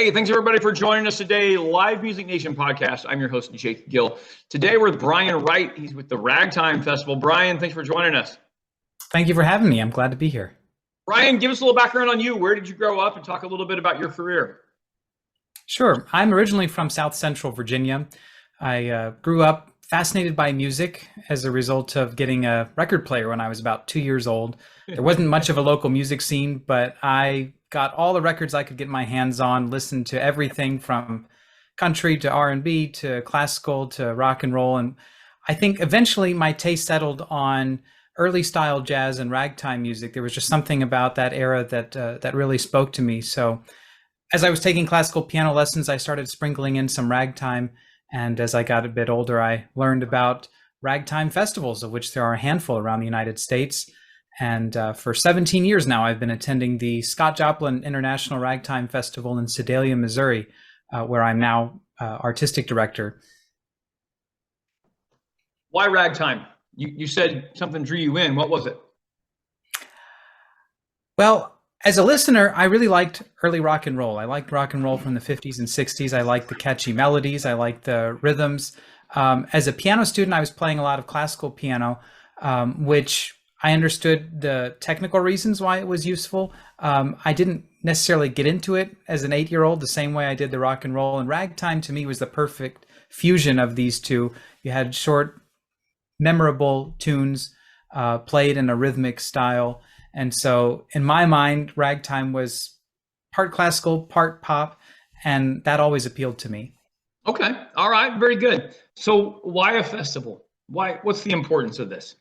Hey, thanks everybody for joining us today. Live Music Nation podcast. I'm your host, Jake Gill. Today we're with Bryan Wright. He's with the Ragtime Festival. Bryan, thanks for joining us. Thank you for having me. I'm glad to be here. Bryan, give us a little background on you. Where did you grow up and talk a little bit about your career? Sure. I'm originally from South Central Virginia. I grew up fascinated by music as a result of getting a record player when I was about 2 years old. There wasn't much of a local music scene, but I got all the records I could get my hands on, listened to everything from country to R&B to classical to rock and roll. And I think eventually my taste settled on early style jazz and ragtime music. There was just something about that era that really spoke to me. So as I was taking classical piano lessons, I started sprinkling in some ragtime. And as I got a bit older, I learned about ragtime festivals, of which there are a handful around the United States. And for 17 years now, I've been attending the Scott Joplin International Ragtime Festival in Sedalia, Missouri, where I'm now artistic director. Why ragtime? You said something drew you in. What was it? Well, as a listener, I really liked early rock and roll. I liked rock and roll from the 50s and 60s. I liked the catchy melodies. I liked the rhythms. As a piano student, I was playing a lot of classical piano, which I understood the technical reasons why it was useful. I didn't necessarily get into it as an 8-year-old the same way I did the rock and roll. And ragtime to me was the perfect fusion of these two. You had short, memorable tunes played in a rhythmic style. And so in my mind, ragtime was part classical, part pop, and that always appealed to me. Okay. All right. Very good. So why a festival? What's the importance of this?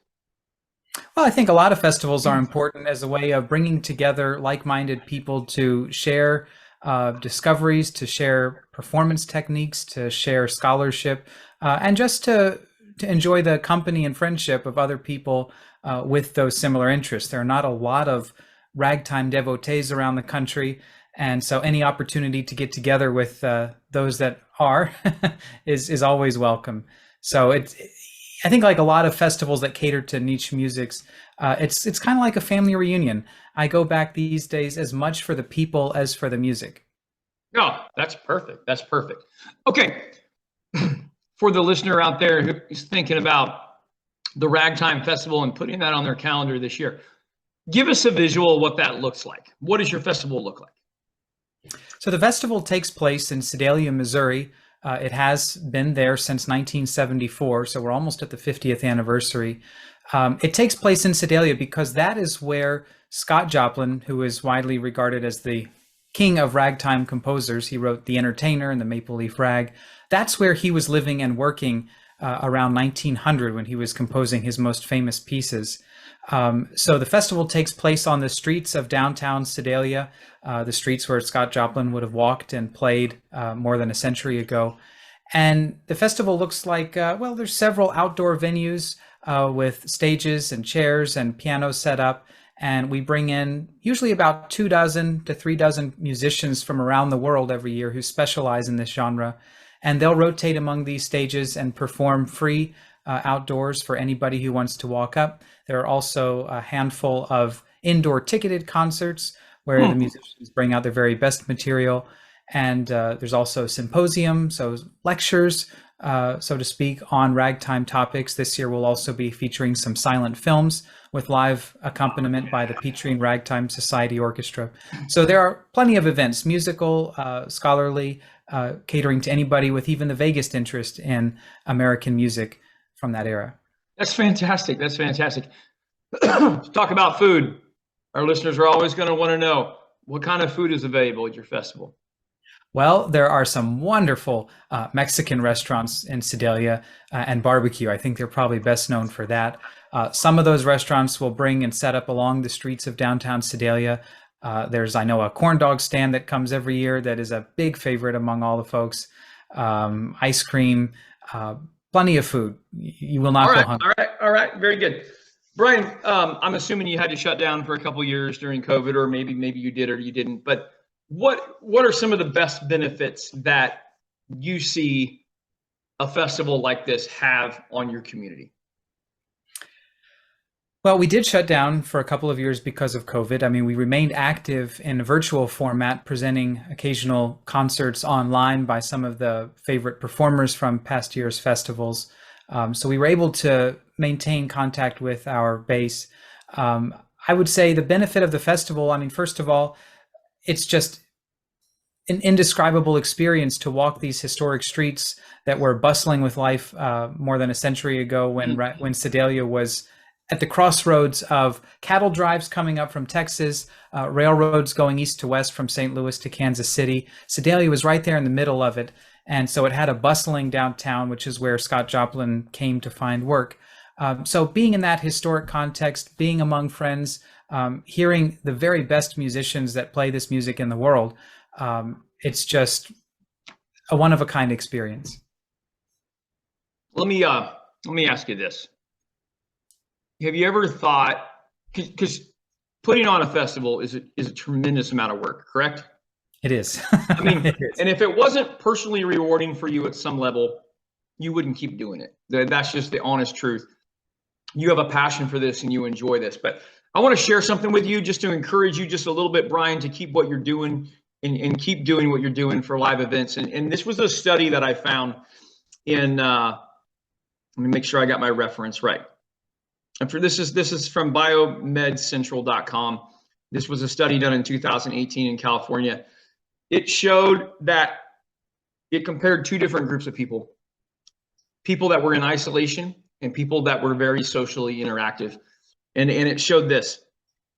Well, I think a lot of festivals are important as a way of bringing together like-minded people to share discoveries, to share performance techniques, to share scholarship, and just to enjoy the company and friendship of other people with those similar interests. There are not a lot of ragtime devotees around the country, and so any opportunity to get together with those that are is always welcome. So I think like a lot of festivals that cater to niche musics, it's kind of like a family reunion. I go back these days as much for the people as for the music. Oh, that's perfect. That's perfect. Okay. For the listener out there who's thinking about the Ragtime Festival and putting that on their calendar this year, give us a visual of what that looks like. What does your festival look like? So the festival takes place in Sedalia, Missouri. It has been there since 1974, so we're almost at the 50th anniversary. It takes place in Sedalia because that is where Scott Joplin, who is widely regarded as the king of ragtime composers, he wrote The Entertainer and the Maple Leaf Rag. That's where he was living and working around 1900 when he was composing his most famous pieces. So the festival takes place on the streets of downtown Sedalia, the streets where Scott Joplin would have walked and played more than a century ago. And the festival looks like, well, there's several outdoor venues with stages and chairs and pianos set up. And we bring in usually about 2 dozen to 3 dozen musicians from around the world every year who specialize in this genre. And they'll rotate among these stages and perform free outdoors for anybody who wants to walk up. There are also a handful of indoor ticketed concerts where the musicians bring out their very best material. And there's also symposium, so lectures, so to speak, on ragtime topics. This year we'll also be featuring some silent films with live accompaniment by the Petrie and Ragtime Society Orchestra. So there are plenty of events, musical, scholarly, catering to anybody with even the vaguest interest in American music from that era. That's fantastic. That's fantastic. Let's talk about food. Our listeners are always going to want to know what kind of food is available at your festival. Well, there are some wonderful Mexican restaurants in Sedalia and barbecue. I think they're probably best known for that. Some of those restaurants will bring and set up along the streets of downtown Sedalia. There's, I know, a corn dog stand that comes every year that is a big favorite among all the folks. Ice cream, plenty of food. You will not go hungry. All right. Very good. Bryan, I'm assuming you had to shut down for a couple of years during COVID, or maybe you did or you didn't. But what are some of the best benefits that you see a festival like this have on your community? Well, we did shut down for a couple of years because of COVID. I mean, we remained active in a virtual format, presenting occasional concerts online by some of the favorite performers from past year's festivals. So we were able to maintain contact with our base. I would say the benefit of the festival, I mean, first of all, it's just an indescribable experience to walk these historic streets that were bustling with life more than a century ago when Sedalia was at the crossroads of cattle drives coming up from Texas, railroads going east to west from St. Louis to Kansas City. Sedalia was right there in the middle of it. And so it had a bustling downtown, which is where Scott Joplin came to find work. So being in that historic context, being among friends, hearing the very best musicians that play this music in the world, it's just a one-of-a-kind experience. Let me ask you this. Have you ever thought, because putting on a festival is a tremendous amount of work, correct? It is. I mean, and if it wasn't personally rewarding for you at some level, you wouldn't keep doing it. That's just the honest truth. You have a passion for this and you enjoy this. But I want to share something with you just to encourage you just a little bit, Bryan, to keep what you're doing and keep doing what you're doing for live events. And this was a study that I found in, let me make sure I got my reference right. And this is from biomedcentral.com. This was a study done in 2018 in California. It showed that it compared two different groups of people that were in isolation and people that were very socially interactive. And it showed this.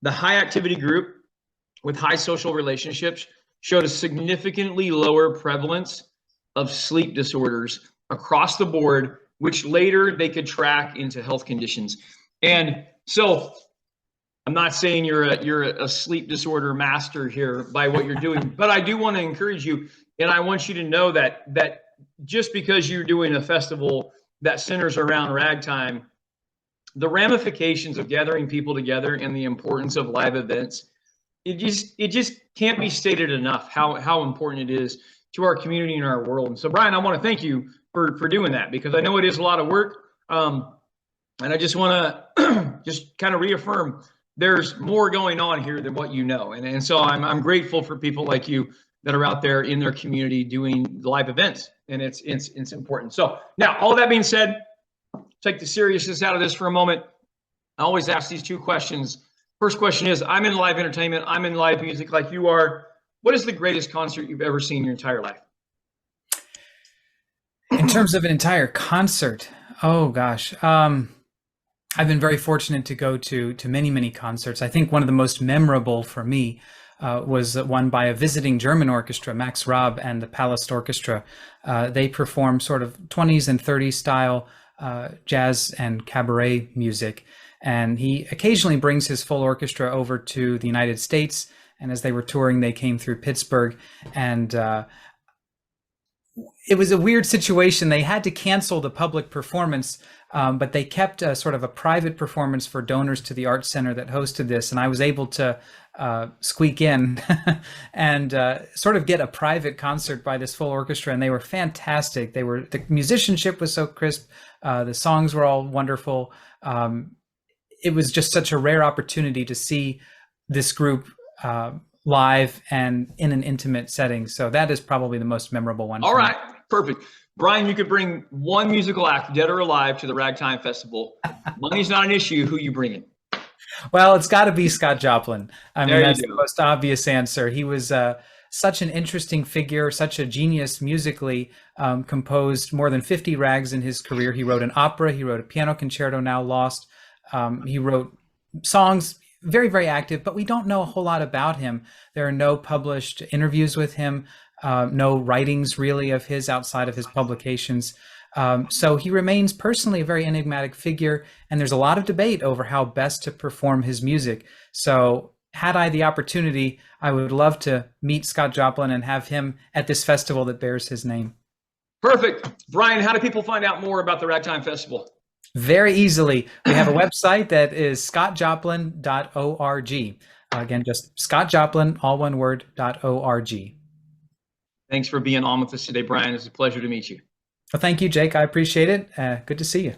The high activity group with high social relationships showed a significantly lower prevalence of sleep disorders across the board, which later they could track into health conditions. And so I'm not saying you're a sleep disorder master here by what you're doing, but I do want to encourage you, and I want you to know that just because you're doing a festival that centers around ragtime, the ramifications of gathering people together and the importance of live events, it just can't be stated enough how important it is to our community and our world. And so, Bryan, I want to thank you for doing that, because I know it is a lot of work. And I just want to just kind of reaffirm there's more going on here than what you know. And so I'm grateful for people like you that are out there in their community doing live events, and it's important. So now, all that being said, take the seriousness out of this for a moment. I always ask these two questions. First question is, I'm in live entertainment, I'm in live music like you are. What is the greatest concert you've ever seen in your entire life? In terms of an entire concert, oh gosh. I've been very fortunate to go to many, many concerts. I think one of the most memorable for me was one by a visiting German orchestra, Max Raab and the Palast Orchestra. They perform sort of 20s and 30s style jazz and cabaret music. And he occasionally brings his full orchestra over to the United States. And as they were touring, they came through Pittsburgh. And it was a weird situation. They had to cancel the public performance, but they kept sort of a private performance for donors to the Arts Center that hosted this. And I was able to squeak in and sort of get a private concert by this full orchestra. And they were fantastic. The musicianship was so crisp. The songs were all wonderful. It was just such a rare opportunity to see this group live and in an intimate setting. So that is probably the most memorable one. All right, perfect. Bryan, you could bring one musical act, dead or alive, to the Ragtime Festival. Money's not an issue. Who you bringing? Well, it's got to be Scott Joplin. I mean, that's the most obvious answer. He was such an interesting figure, such a genius musically, composed more than 50 rags in his career. He wrote an opera. He wrote a piano concerto, now lost. He wrote songs, very, very active, but we don't know a whole lot about him. There are no published interviews with him, no writings really of his outside of his publications. So he remains personally a very enigmatic figure, and there's a lot of debate over how best to perform his music. So had I the opportunity, I would love to meet Scott Joplin and have him at this festival that bears his name. Perfect. Bryan, how do people find out more about the Ragtime Festival? Very easily. We have a website that is scottjoplin.org. Again, just Scott Joplin, all one word, .org. Thanks for being on with us today, Bryan. It's a pleasure to meet you. Well, thank you, Jake. I appreciate it. Good to see you.